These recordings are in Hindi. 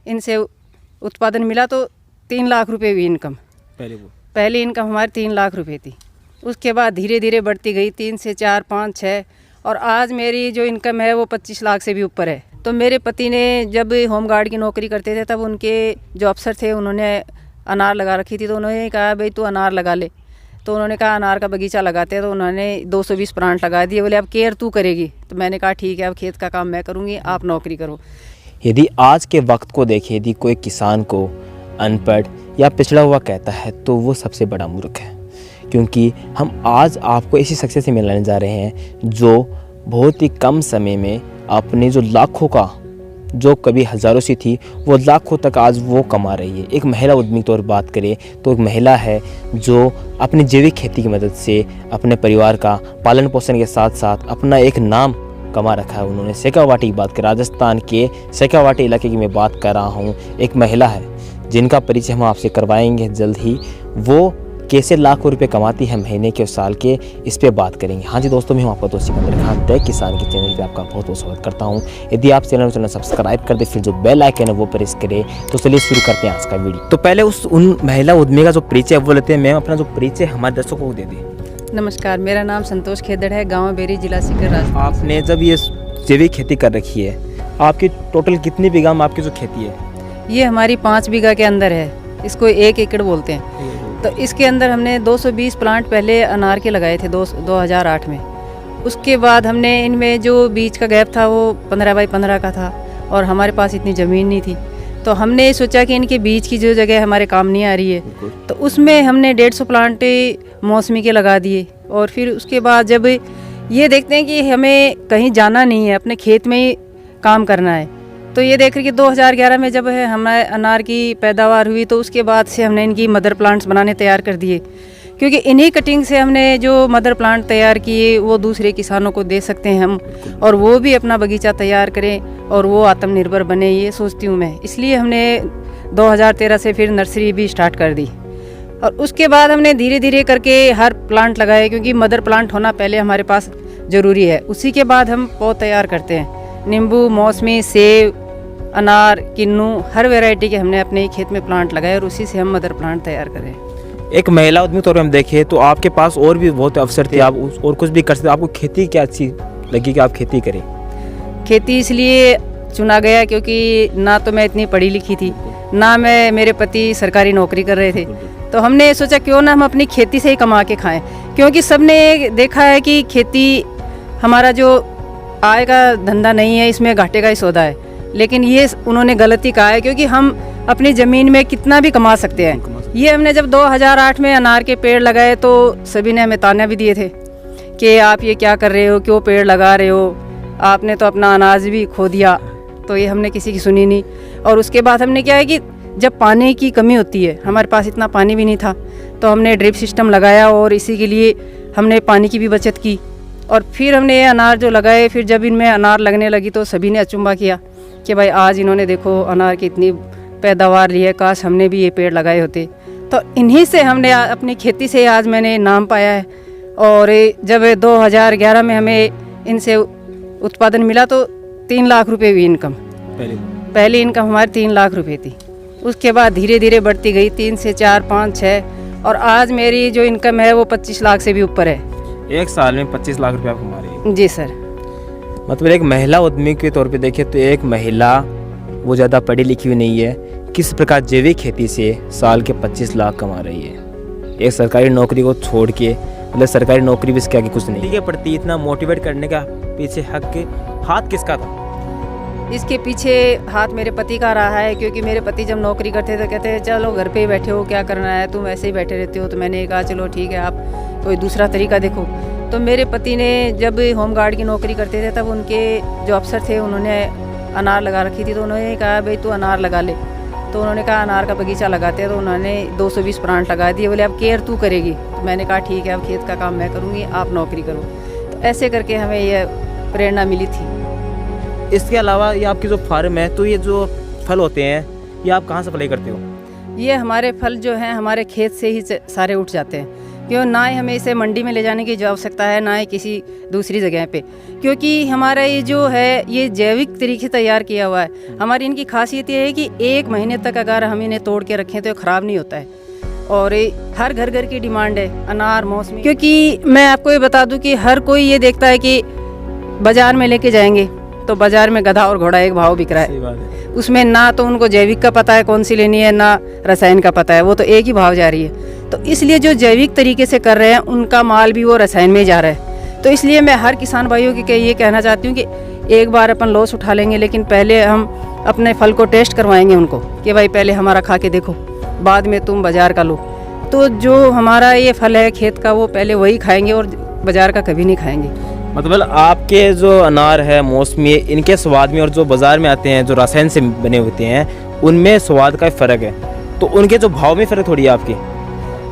इनसे उत्पादन मिला तो 3 लाख रुपए हुई इनकम। पहली इनकम हमारी 3 लाख रुपए थी। उसके बाद धीरे धीरे बढ़ती गई 3 से 4, 5, 6 और आज मेरी जो इनकम है वो 25 लाख से भी ऊपर है। तो मेरे पति ने जब होमगार्ड की नौकरी करते थे तब उनके जो अफसर थे उन्होंने अनार लगा रखी थी, तो उन्होंने कहा भाई तू अनार लगा ले। तो उन्होंने कहा अनार का बगीचा लगाते हैं, तो उन्होंने 220 प्लांट लगा दिए। बोले अब केयर तू करेगी। तो मैंने कहा ठीक है, अब खेत का काम मैं करूँगी, आप नौकरी करो। यदि आज के वक्त को देखें, यदि कोई किसान को अनपढ़ या पिछड़ा हुआ कहता है तो वो सबसे बड़ा मूर्ख है, क्योंकि हम आज आपको ऐसी शख्सियत से मिलाने जा रहे हैं जो बहुत ही कम समय में अपने जो लाखों का जो कभी हज़ारों सी थी वो लाखों तक आज वो कमा रही है। एक महिला उद्यमी तौर पर बात करें तो एक महिला है जो अपनी जैविक खेती की मदद से अपने परिवार का पालन पोषण के साथ साथ अपना एक नाम कमा रखा है। उन्होंने शेखावाटी की बात करें, राजस्थान के शेखावाटी इलाके की मैं बात कर रहा हूँ। एक महिला है जिनका परिचय हम आपसे करवाएंगे जल्द ही। वो कैसे लाखों रुपए कमाती है महीने के और साल के, इस पे बात करेंगे। हाँ जी दोस्तों, मैं हूं आपका दोस्त सिकंदर खान। द किसान के चैनल पे आपका बहुत बहुत स्वागत करता हूं। यदि आप चैनल सब्सक्राइब कर दे, फिर जो बेल आइकन है वो प्रेस करें। तो चलिए शुरू करते हैं आज का वीडियो। तो पहले उन महिला उद्यमी का जो परिचय वो लेते हैं। मैम अपना जो परिचय हमारे दर्शकों को दे दें। नमस्कार, मेरा नाम संतोष खेदड़ है, गाँव बेरी, जिला सीकर, राजस्थान। आपने जब ये जैविक खेती कर रखी है, आपकी टोटल कितनी बीघा में आपकी जो खेती है? ये हमारी 5 बीघा के अंदर है, इसको 1 एकड़ बोलते हैं। तो इसके अंदर हमने 220 प्लांट पहले अनार के लगाए थे 2008 में। उसके बाद हमने इनमें जो बीज का गैप था वो 15 बाई 15 का था और हमारे पास इतनी ज़मीन नहीं थी। तो हमने सोचा कि इनके बीज की जो जगह हमारे काम नहीं आ रही है, तो उसमें हमने 150 प्लांट मौसमी के लगा दिए। और फिर उसके बाद जब ये देखते हैं कि हमें कहीं जाना नहीं है, अपने खेत में ही काम करना है, तो ये देख रहे कि 2011 में जब है हमारे अनार की पैदावार हुई तो उसके बाद से हमने इनकी मदर प्लांट्स बनाने तैयार कर दिए, क्योंकि इन्हीं कटिंग से हमने जो मदर प्लांट तैयार किए वो दूसरे किसानों को दे सकते हैं हम, और वो भी अपना बगीचा तैयार करें और वो आत्मनिर्भर बने, ये सोचती हूँ मैं। इसलिए हमने 2013 से फिर नर्सरी भी स्टार्ट कर दी और उसके बाद हमने धीरे धीरे करके हर प्लांट लगाए, क्योंकि मदर प्लांट होना पहले हमारे पास ज़रूरी है। उसी के बाद हम पौध तैयार करते हैं। नींबू, मौसमी, सेब, अनार, किन्नू, हर वैरायटी के हमने अपने खेत में प्लांट लगाए और उसी से हम मदर प्लांट तैयार करें। एक महिला उद्यमी तौर पर हम देखें तो आपके पास और भी बहुत अवसर थे, आप और कुछ भी कर सकते। आपको खेती क्या अच्छी लगी कि आप खेती करें? खेती इसलिए चुना गया क्योंकि ना तो मैं इतनी पढ़ी लिखी थी, ना मेरे पति सरकारी नौकरी कर रहे थे। तो हमने सोचा क्यों ना हम अपनी खेती से ही कमा के खाएं, क्योंकि सबने देखा है कि खेती हमारा जो आय का धंधा नहीं है, इसमें घाटे का ही सौदा है। लेकिन ये उन्होंने गलती कहा है, क्योंकि हम अपनी ज़मीन में कितना भी कमा सकते हैं। ये हमने जब 2008 में अनार के पेड़ लगाए तो सभी ने हमें ताने भी दिए थे कि आप ये क्या कर रहे हो, क्यों पेड़ लगा रहे हो, आपने तो अपना अनाज भी खो दिया। तो ये हमने किसी की सुनी नहीं। और उसके बाद हमने क्या है कि जब पानी की कमी होती है, हमारे पास इतना पानी भी नहीं था, तो हमने ड्रिप सिस्टम लगाया और इसी के लिए हमने पानी की भी बचत की। और फिर हमने ये अनार जो लगाए, फिर जब इनमें अनार लगने लगी तो सभी ने अचंभा किया कि भाई आज इन्होंने देखो अनार की इतनी पैदावार ली है, काश हमने भी ये पेड़ लगाए होते। तो इन्हीं से हमने अपनी खेती से आज मैंने नाम पाया है। और जब 2011 में हमें इनसे उत्पादन मिला तो 3 लाख रुपए हुई इनकम। पहली इनकम हमारी 3 लाख रुपए थी। उसके बाद धीरे धीरे बढ़ती गई 3 से 4, 5, 6 और आज मेरी जो इनकम है वो 25 लाख से भी ऊपर है। एक साल में 25 लाख रुपये आप कमा रही हैं? जी सर। मतलब एक महिला उद्यमी के तौर पे देखें तो एक महिला वो ज़्यादा पढ़ी लिखी हुई नहीं है, किस प्रकार जैविक खेती से साल के 25 लाख कमा रही है, एक सरकारी नौकरी को छोड़ के। मतलब सरकारी नौकरी भी इसके आगे कुछ नहीं के प्रति इतना मोटिवेट करने का पीछे हाथ किसका था? इसके पीछे हाथ मेरे पति का रहा है, क्योंकि मेरे पति जब नौकरी करते थे कहते चलो घर पे ही बैठे हो, क्या करना है, तुम ऐसे ही बैठे रहते हो। तो मैंने कहा चलो ठीक है, आप कोई दूसरा तरीका देखो। तो मेरे पति ने जब होमगार्ड की नौकरी करते थे तब उनके जो अफसर थे उन्होंने अनार लगा रखी थी, तो उन्होंने कहा भाई तू अनार लगा ले। तो उन्होंने कहा अनार का बगीचा लगाते हैं, तो उन्होंने 220 प्लांट लगा दिए। बोले अब केयर तू करेगी। तो मैंने कहा ठीक है, अब खेत का काम मैं करूँगी, आप नौकरी करो। तो ऐसे करके हमें यह प्रेरणा मिली थी। इसके अलावा ये आपकी जो फार्म है, तो ये जो फल होते हैं ये आप कहाँ सप्लाई करते हो? ये हमारे फल जो हैं हमारे खेत से ही सारे उठ जाते हैं। क्यों ना ही हमें इसे मंडी में ले जाने की जो आवश्यकता है, ना ही किसी दूसरी जगह पे, क्योंकि हमारा ये जो है ये जैविक तरीके से तैयार किया हुआ है। हमारी इनकी खासियत ये है कि 1 महीने तक अगर हम इन्हें तोड़ के रखें तो ये ख़राब नहीं होता है। और ये हर घर घर की डिमांड है, अनार, मौसमी। क्योंकि मैं आपको ये बता दूं कि हर कोई ये देखता है कि बाज़ार में लेके जाएंगे तो बाज़ार में गधा और घोड़ा एक भाव बिक रहा है, उसमें ना तो उनको जैविक का पता है कौन सी लेनी है, ना रसायन का पता है, वो तो एक ही भाव जा रही है। तो इसलिए जो जैविक तरीके से कर रहे हैं उनका माल भी वो रसायन में ही जा रहा है। तो इसलिए मैं हर किसान भाइयों की ये कहना चाहती हूँ कि एक बार अपन लॉस उठा लेंगे, लेकिन पहले हम अपने फल को टेस्ट करवाएंगे उनको कि भाई पहले हमारा खा के देखो, बाद में तुम बाज़ार का लो। तो जो हमारा ये फल है खेत का वो पहले वही खाएंगे और बाज़ार का कभी नहीं खाएंगे। मतलब आपके जो अनार है, मौसमी, इनके स्वाद में और जो बाज़ार में आते हैं जो रसायन से बने होते हैं उनमें स्वाद का फ़र्क है, तो उनके जो भाव में फ़र्क थोड़ी है आपके?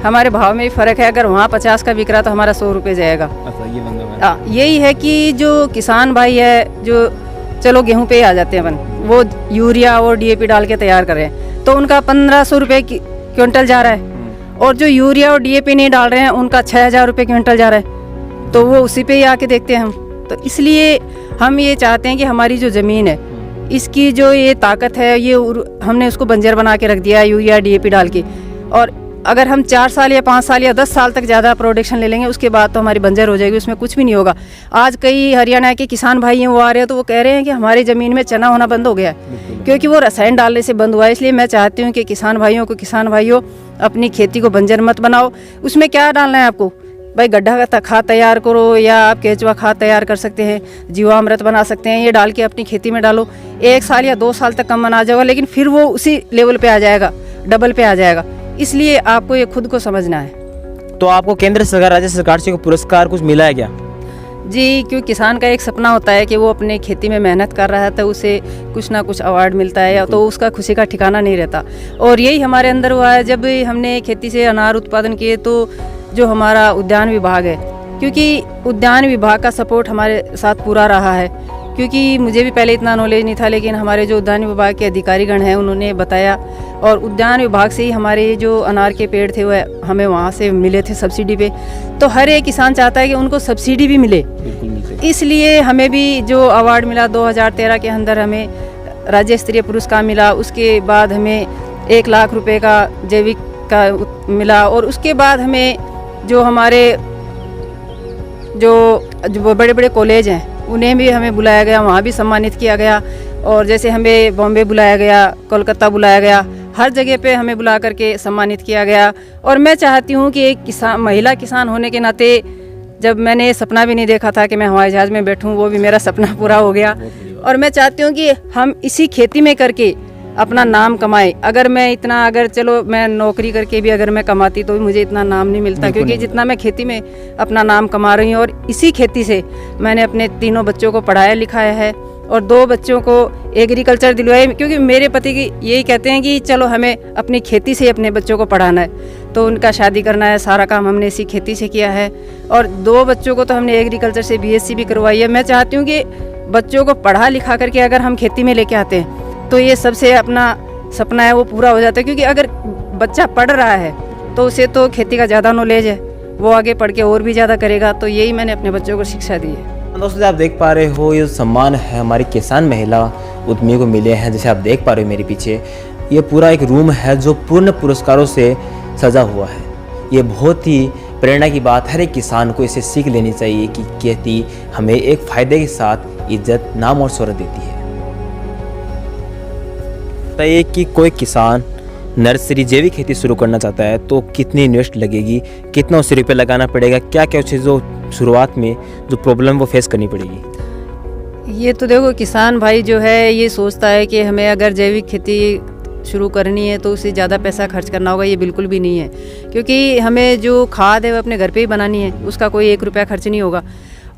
हमारे भाव में ही फ़र्क है। अगर वहाँ 50 का बिक रहा तो हमारा 100 रुपये जाएगा। अच्छा, ये बंदा है। यही है कि जो किसान भाई है, जो चलो गेहूँ पे ही आ जाते हैं अपन, वो यूरिया और DAP डाल के तैयार कर रहे हैं तो उनका 1500 रुपये क्विंटल जा रहा है, और जो यूरिया और DAP नहीं डाल रहे हैं उनका 6000 रुपये क्विंटल जा रहा है। तो वो उसी पे ही आके देखते हैं हम। तो इसलिए हम ये चाहते हैं कि हमारी जो ज़मीन है इसकी जो ये ताकत है ये हमने उसको बंजर बना के रख दिया है यूरिया DAP डाल के। और अगर हम 4 साल या 5 साल या 10 साल तक ज़्यादा प्रोडक्शन ले लेंगे उसके बाद तो हमारी बंजर हो जाएगी, उसमें कुछ भी नहीं होगा। आज कई हरियाणा के किसान भाई हैं वो आ रहे हैं तो वो कह रहे हैं कि हमारी ज़मीन में चना होना बंद हो गया है क्योंकि वो रसायन डालने से बंद हुआ है। इसलिए मैं चाहती हूँ कि किसान भाइयों अपनी खेती को बंजर मत बनाओ। उसमें क्या डालना है आपको, भाई गड्ढा का खाद तैयार करो या आप केचुआ खाद तैयार कर सकते हैं, जीवामृत बना सकते हैं, ये डाल के अपनी खेती में डालो। 1 साल या 2 साल तक कम बना जाएगा लेकिन फिर वो उसी लेवल पे आ जाएगा, डबल पे आ जाएगा। इसलिए आपको ये खुद को समझना है। तो आपको केंद्र सरकार, राज्य सरकार से कोई पुरस्कार कुछ मिला है क्या? जी, क्योंकि किसान का एक सपना होता है कि वो अपने खेती में मेहनत कर रहा है तो उसे कुछ ना कुछ अवार्ड मिलता है या तो उसका खुशी का ठिकाना नहीं रहता। और यही हमारे अंदर हुआ है जब हमने खेती से अनार उत्पादन किए। तो जो हमारा उद्यान विभाग है, क्योंकि उद्यान विभाग का सपोर्ट हमारे साथ पूरा रहा है, क्योंकि मुझे भी पहले इतना नॉलेज नहीं था, लेकिन हमारे जो उद्यान विभाग के अधिकारीगण हैं उन्होंने बताया और उद्यान विभाग से ही हमारे जो अनार के पेड़ थे वह हमें वहाँ से मिले थे सब्सिडी पे। तो हर एक किसान चाहता है कि उनको सब्सिडी भी मिले, इसलिए हमें भी जो अवार्ड मिला 2013 के अंदर हमें राज्य स्तरीय पुरस्कार मिला। उसके बाद हमें 1 लाख रुपए का जैविक का मिला और उसके बाद हमें जो हमारे जो बड़े बड़े कॉलेज हैं उन्हें भी हमें बुलाया गया, वहाँ भी सम्मानित किया गया। और जैसे हमें बॉम्बे बुलाया गया, कोलकाता बुलाया गया, हर जगह पे हमें बुला करके सम्मानित किया गया। और मैं चाहती हूँ कि एक महिला किसान होने के नाते, जब मैंने सपना भी नहीं देखा था कि मैं हवाई जहाज़ में बैठूँ, वो भी मेरा सपना पूरा हो गया। और मैं चाहती हूँ कि हम इसी खेती में करके अपना नाम कमाए। अगर चलो मैं नौकरी करके भी अगर मैं कमाती तो भी मुझे इतना नाम नहीं मिलता, क्योंकि जितना मैं खेती में अपना नाम कमा रही हूँ। और इसी खेती से मैंने अपने 3 बच्चों को पढ़ाया लिखाया है और 2 बच्चों को एग्रीकल्चर दिलवाए, क्योंकि मेरे पति की यही कहते हैं कि चलो हमें अपनी खेती से अपने बच्चों को पढ़ाना है, तो उनका शादी करना है, सारा काम हमने इसी खेती से किया है। और 2 बच्चों को तो हमने एग्रीकल्चर से BSc भी करवाई है। मैं चाहती हूँ कि बच्चों को पढ़ा लिखा करके अगर हम खेती में लेके आते हैं तो ये सबसे अपना सपना है वो पूरा हो जाता है, क्योंकि अगर बच्चा पढ़ रहा है तो उसे तो खेती का ज़्यादा नॉलेज है, वो आगे पढ़ के और भी ज़्यादा करेगा। तो यही मैंने अपने बच्चों को शिक्षा दी है। दोस्तों, आप देख पा रहे हो ये सम्मान है हमारी किसान महिला उद्यमी को मिले हैं। जैसे आप देख पा रहे हो मेरे पीछे ये पूरा एक रूम है जो पूर्ण पुरस्कारों से सजा हुआ है। ये बहुत ही प्रेरणा की बात, हर एक किसान को इसे सीख लेनी चाहिए कि खेती हमें एक फ़ायदे के साथ इज्जत, नाम और शोहरत देती है। बताइए कि कोई किसान नर्सरी जैविक खेती शुरू करना चाहता है तो कितनी इन्वेस्ट लगेगी, कितना उसे रुपये लगाना पड़ेगा, क्या क्या चीज़ों शुरुआत में जो प्रॉब्लम वो फेस करनी पड़ेगी? ये तो देखो, किसान भाई जो है ये सोचता है कि हमें अगर जैविक खेती शुरू करनी है तो उसे ज़्यादा पैसा खर्च करना होगा। ये बिल्कुल भी नहीं है, क्योंकि हमें जो खाद है वो अपने घर पे ही बनानी है, उसका कोई 1 रुपया खर्च नहीं होगा।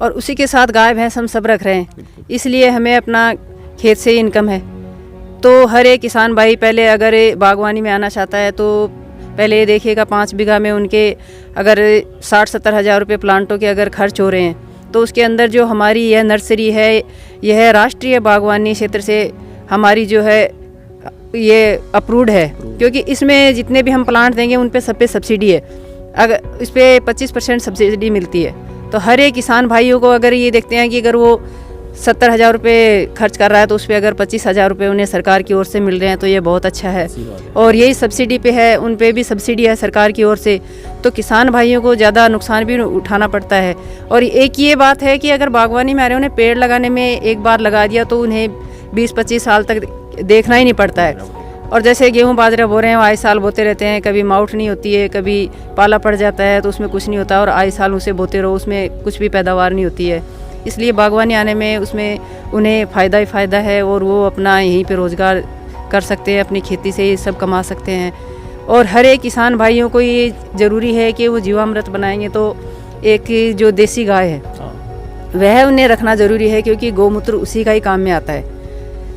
और उसी के साथ गाय भैंस हम सब रख रहे हैं, इसलिए हमें अपना खेत से इनकम है। तो हर एक किसान भाई पहले अगर बागवानी में आना चाहता है तो पहले ये देखिएगा 5 बीघा में उनके अगर 60-70 हज़ार रुपये प्लांटों के अगर खर्च हो रहे हैं, तो उसके अंदर जो हमारी यह नर्सरी है, यह राष्ट्रीय बागवानी क्षेत्र से हमारी जो है ये अप्रूव्ड है, क्योंकि इसमें जितने भी हम प्लांट देंगे उन पे सब पे सब्सिडी है। अगर इस पर 25% सब्सिडी मिलती है। तो हर एक किसान भाइयों को अगर ये देखते हैं कि अगर वो 70,000 रुपये खर्च कर रहा है तो उस पर अगर 25,000 रुपये उन्हें सरकार की ओर से मिल रहे हैं तो ये बहुत अच्छा है। और यही सब्सिडी पे है, उन पे भी सब्सिडी है सरकार की ओर से, तो किसान भाइयों को ज़्यादा नुकसान भी उठाना पड़ता है। और एक ये बात है कि अगर बागवानी में आ रहे हैं, उन्हें पेड़ लगाने में एक बार लगा दिया तो उन्हें 20-25 साल तक देखना ही नहीं पड़ता है। और जैसे गेहूँ बाजरा बो रहे हैं, आए साल बोते रहते हैं, कभी माउट नहीं होती है, कभी पाला पड़ जाता है तो उसमें कुछ नहीं होता, और आए साल उसे बोते रहो, उसमें कुछ भी पैदावार नहीं होती है। इसलिए बागवानी आने में उसमें उन्हें फ़ायदा ही फ़ायदा है, और वो अपना यहीं पे रोज़गार कर सकते हैं, अपनी खेती से ये सब कमा सकते हैं। और हर एक किसान भाइयों को ये ज़रूरी है कि वो जीवामृत बनाएंगे तो एक जो देसी गाय है वह उन्हें रखना ज़रूरी है, क्योंकि गौमूत्र उसी का ही काम में आता है।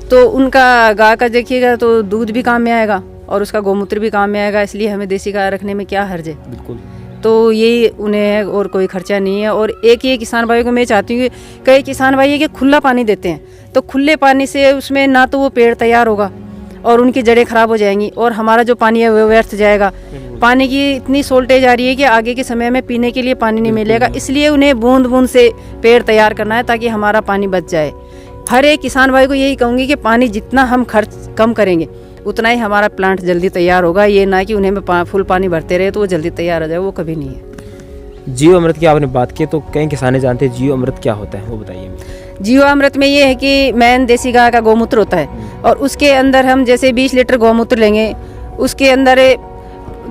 तो उनका गाय का देखिएगा तो दूध भी काम में आएगा और उसका गौमूत्र भी काम में आएगा, इसलिए हमें देसी गाय रखने में क्या हर्ज है। बिल्कुल। तो ये उन्हें है और कोई खर्चा नहीं है। और एक ये किसान भाइयों को मैं चाहती हूँ कि कई किसान भाई है कि खुला पानी देते हैं, तो खुले पानी से उसमें ना तो वो पेड़ तैयार होगा और उनकी जड़ें खराब हो जाएंगी, और हमारा जो पानी है वो व्यर्थ जाएगा। पानी की इतनी शॉर्टेज आ रही है कि आगे के समय में पीने के लिए पानी नहीं मिलेगा, इसलिए उन्हें बूंद बूंद से पेड़ तैयार करना है ताकि हमारा पानी बच जाए। हर एक किसान भाई को यही कहूँगी कि पानी जितना हम खर्च कम करेंगे उतना ही हमारा प्लांट जल्दी तैयार होगा। ये ना कि उन्हें फुल पानी भरते रहे तो वो जल्दी तैयार हो जाए, वो कभी नहीं है। जीवामृत की आपने बात की, तो कई किसान जानते हैं जीवामृत क्या होता है, वो बताइए। जीवामृत में ये है कि मैन देसी गाय का गौमूत्र होता है, और उसके अंदर हम जैसे 20 लीटर गौमूत्र लेंगे, उसके अंदर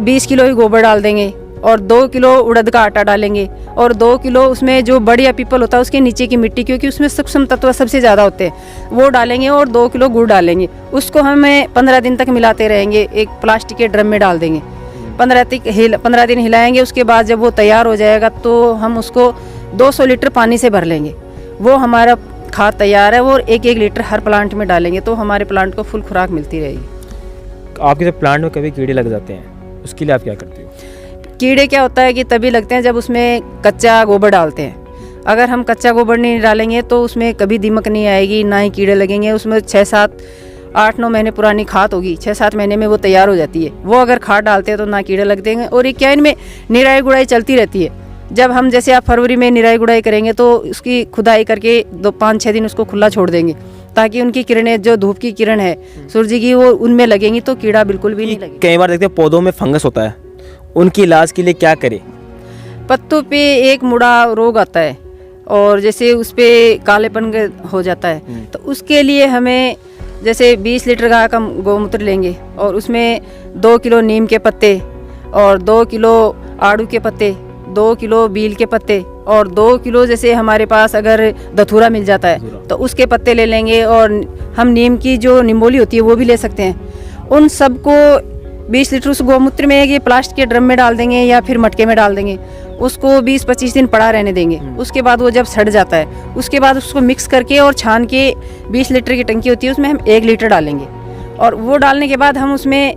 20 किलो ही गोबर डाल देंगे, और 2 किलो उड़द का आटा डालेंगे, और 2 किलो उसमें जो बढ़िया पीपल होता है उसके नीचे की मिट्टी, क्योंकि उसमें सूक्ष्म तत्व सबसे ज़्यादा होते हैं, वो डालेंगे, और 2 किलो गुड़ डालेंगे। उसको हमें 15 दिन तक मिलाते रहेंगे, एक प्लास्टिक के ड्रम में डाल देंगे। 15 दिन हिलाएंगे, उसके बाद जब वो तैयार हो जाएगा तो हम उसको 200 लीटर पानी से भर लेंगे। वो हमारा खाद तैयार है, वो 1-1 लीटर हर प्लांट में डालेंगे तो हमारे प्लांट को फुल खुराक मिलती रहेगी। आपके जब प्लांट में कभी कीड़े लग जाते हैं, उसके लिए आप क्या करते हो? कीड़े क्या होता है कि तभी लगते हैं जब उसमें कच्चा गोबर डालते हैं। अगर हम कच्चा गोबर नहीं डालेंगे तो उसमें कभी दीमक नहीं आएगी, ना ही कीड़े लगेंगे। उसमें 6-7-8-9 महीने पुरानी खाद होगी, 6-7 महीने में वो तैयार हो जाती है। वो अगर खाद डालते हैं तो ना कीड़े लग देंगे। और ये क्या, इनमें निराई गुड़ाई चलती रहती है। जब हम जैसे आप फरवरी में निराई गुड़ाई करेंगे तो उसकी खुदाई करके 5-6 दिन उसको खुला छोड़ देंगे, ताकि उनकी किरणें, जो धूप की किरण है सूर्य की, वो उनमें लगेंगी तो कीड़ा बिल्कुल भी नहीं लगेगा। कई बार देखते हैं पौधों में फंगस होता है, उनकी इलाज के लिए क्या करें? पत्तों पे एक मुड़ा रोग आता है, और जैसे उस पर कालेपन हो जाता है, तो उसके लिए हमें जैसे 20 लीटर गाय का गौमूत्र लेंगे, और उसमें 2 किलो नीम के पत्ते, और 2 किलो आड़ू के पत्ते, 2 किलो बील के पत्ते, और 2 किलो जैसे हमारे पास अगर धतूरा मिल जाता है तो उसके पत्ते ले लेंगे, और हम नीम की जो निम्बोली होती है वो भी ले सकते हैं। उन सबको 20 लीटर उस गौमूत्र में एक प्लास्टिक के ड्रम में डाल देंगे या फिर मटके में डाल देंगे। उसको 20-25 दिन पड़ा रहने देंगे। उसके बाद वो जब सड़ जाता है, उसके बाद उसको मिक्स करके और छान के 20 लीटर की टंकी होती है उसमें हम 1 लीटर डालेंगे, और वो डालने के बाद हम उसमें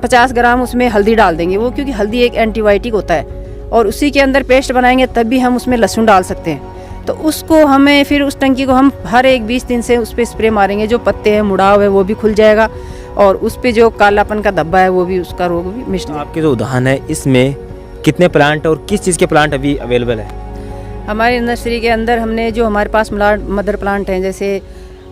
50 ग्राम उसमें हल्दी डाल देंगे। वो क्योंकि हल्दी एक एंटीबायोटिक होता है, और उसी के अंदर पेस्ट बनाएंगे तब भी हम उसमें लहसुन डाल सकते हैं। तो उसको हमें फिर उस टंकी को हम हर एक 20 दिन से उस पर स्प्रे मारेंगे। जो पत्ते हैं, मुड़ाव है, वो भी खुल जाएगा, और उस पे जो कालापन का धब्बा है वो भी, उसका रोग भी मिट जाएगा। आपके जो उदाहरण है इसमें कितने प्लांट और किस चीज़ के प्लांट अभी अवेलेबल है? हमारी नर्सरी के अंदर हमने जो हमारे पास मदर प्लांट हैं, जैसे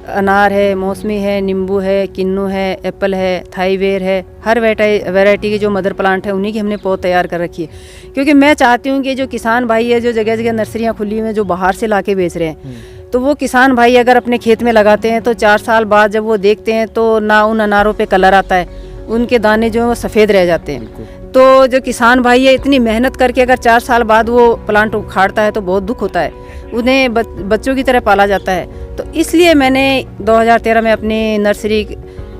अनार है, मौसमी है, नींबू है, किन्नू है, एप्पल है, थाईवेर है, हर वैरायटी की जो मदर प्लांट है उन्हीं की हमने पौध तैयार कर रखी है। क्योंकि मैं चाहती हूँ कि जो किसान भाई है, जो जगह जगह नर्सरियाँ खुली हुई हैं, जो बाहर से ला के बेच रहे हैं, तो वो किसान भाई अगर अपने खेत में लगाते हैं तो 4 साल बाद जब वो देखते हैं तो ना उन अनारों पे कलर आता है, उनके दाने जो हैं वो सफ़ेद रह जाते हैं। तो जो किसान भाई है, इतनी मेहनत करके अगर 4 साल बाद वो प्लांट उखाड़ता है तो बहुत दुख होता है। उन्हें बच्चों की तरह पाला जाता है। तो इसलिए मैंने 2013 में अपनी नर्सरी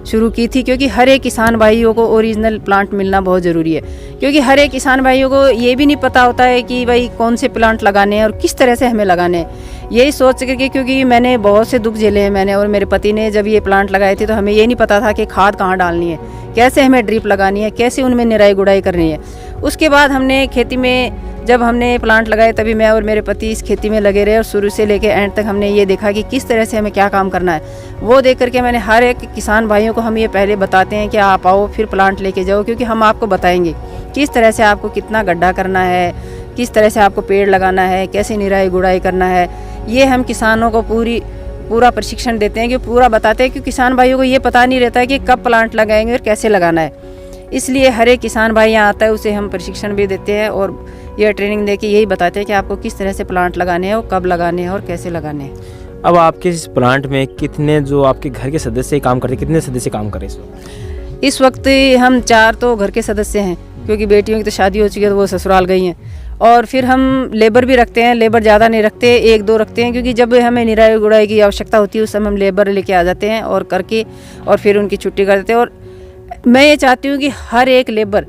शुरू की थी, क्योंकि हर एक किसान भाइयों को ओरिजिनल प्लांट मिलना बहुत ज़रूरी है। क्योंकि हर एक किसान भाइयों को ये भी नहीं पता होता है कि भाई कौन से प्लांट लगाने हैं और किस तरह से हमें लगाने हैं। यही सोच करके, क्योंकि मैंने बहुत से दुख झेले हैं, मैंने और मेरे पति ने जब ये प्लांट लगाए थे तो हमें ये नहीं पता था कि खाद कहाँ डालनी है, कैसे हमें ड्रिप लगानी है, कैसे उनमें निराई गुड़ाई करनी है। उसके बाद हमने खेती में जब हमने प्लांट लगाए तभी मैं और मेरे पति इस खेती में लगे रहे, और शुरू से लेकर एंड तक हमने ये देखा कि किस तरह से हमें क्या काम करना है। वो देख करके मैंने हर एक किसान भाइयों को हम ये पहले बताते हैं कि आप आओ फिर प्लांट लेके जाओ, क्योंकि हम आपको बताएंगे किस तरह से आपको कितना गड्ढा करना है, किस तरह से आपको पेड़ लगाना है, कैसे निराई गुड़ाई करना है, ये हम किसानों को पूरा प्रशिक्षण देते हैं, कि पूरा बताते हैं कि किसान भाइयों को ये पता नहीं रहता है कि कब प्लांट लगाएंगे और कैसे लगाना है। इसलिए हर एक किसान भाई यहाँ आता है, उसे हम प्रशिक्षण भी देते हैं और यह ट्रेनिंग दे के यही बताते हैं कि आपको किस तरह से प्लांट लगाने हैं और कब लगाने हैं और कैसे लगाने हैं। अब आपके इस प्लांट में कितने जो आपके घर के सदस्य काम करते हैं, कितने सदस्य काम कर रहे हैं इस वक्त हम 4 तो घर के सदस्य हैं, क्योंकि बेटियों की तो शादी हो चुकी है तो वो ससुराल गई हैं। और फिर हम लेबर भी रखते हैं, लेबर ज़्यादा नहीं रखते, 1-2 रखते हैं, क्योंकि जब हमें निराई गुड़ाई की आवश्यकता होती है उस समय हम लेबर लेके आ जाते हैं और करके और फिर उनकी छुट्टी कर देते हैं। और मैं ये चाहती हूँ कि हर एक लेबर,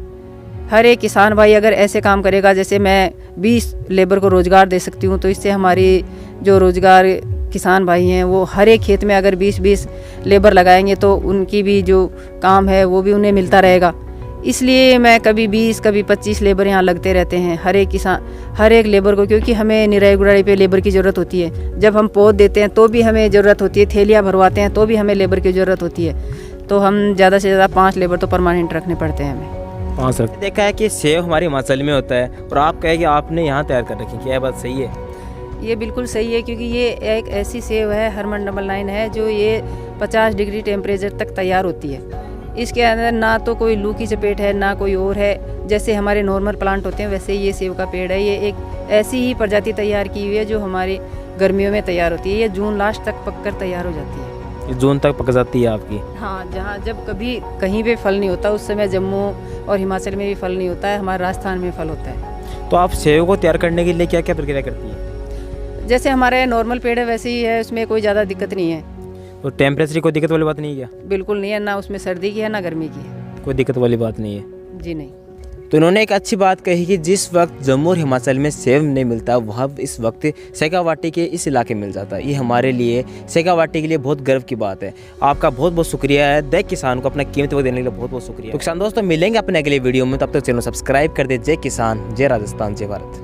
हर एक किसान भाई अगर ऐसे काम करेगा, जैसे मैं 20 लेबर को रोज़गार दे सकती हूँ, तो इससे हमारी जो रोज़गार किसान भाई हैं वो हर एक खेत में अगर 20-20 लेबर लगाएंगे तो उनकी भी जो काम है वो भी उन्हें मिलता रहेगा। इसलिए मैं कभी 20 कभी 25 लेबर यहाँ लगते रहते हैं, हर एक लेबर को, क्योंकि हमें निराई गुड़ाई पे लेबर की ज़रूरत होती है। जब हम पौध देते हैं तो भी हमें ज़रूरत होती है, थैलियाँ भरवाते हैं तो भी हमें लेबर की ज़रूरत होती है। तो हम ज़्यादा से ज़्यादा 5 लेबर तो परमानेंट रखने पड़ते हैं हमें। 5 रखते। देखा है कि सेब हमारे हिमाचल में होता है और आप कहे कि आपने यहाँ तैयार कर रखी, क्या बात सही है? ये बिल्कुल सही है, क्योंकि ये एक ऐसी सेब है, हरमन डबल 9 है, जो ये 50 डिग्री टेम्परेचर तक तैयार होती है। इसके अंदर ना तो कोई लू की चपेट है ना कोई और है, जैसे हमारे नॉर्मल प्लांट होते हैं वैसे ये सेब का पेड़ है। ये एक ऐसी ही प्रजाति तैयार की हुई है जो हमारी गर्मियों में तैयार होती है। ये जून लास्ट तक पककर तैयार हो जाती है। ये जून तक पक जाती है आपकी? हाँ, जहाँ जब कभी कहीं पे फल नहीं होता उस समय जम्मू और हिमाचल में भी फल नहीं होता है, हमारे राजस्थान में फल होता है। तो आप सेब को तैयार करने के लिए क्या क्या प्रक्रिया करती हैं? जैसे हमारे नॉर्मल पेड़ है वैसे ही है, उसमें कोई ज़्यादा दिक्कत नहीं है। तो टेम्परेचर की कोई दिक्कत वाली बात नहीं है क्या? बिल्कुल नहीं है, ना उसमें सर्दी की है ना गर्मी की है। कोई दिक्कत वाली बात नहीं है जी नहीं। तो इन्होंने एक अच्छी बात कही कि जिस वक्त जम्मू और हिमाचल में सेब नहीं मिलता, वह इस वक्त शेखावाटी के इस इलाके में मिल जाता है। ये हमारे लिए, शेखावाटी के लिए बहुत गर्व की बात है। आपका बहुत बहुत शुक्रिया है जय किसान को अपना कीमती वक्त देने के लिए बहुत बहुत शुक्रिया। तो किसान दोस्तों, मिलेंगे अपने अगले वीडियो में, तब तक चैनल सब्सक्राइब कर दे। जय किसान, जय राजस्थान, जय भारत।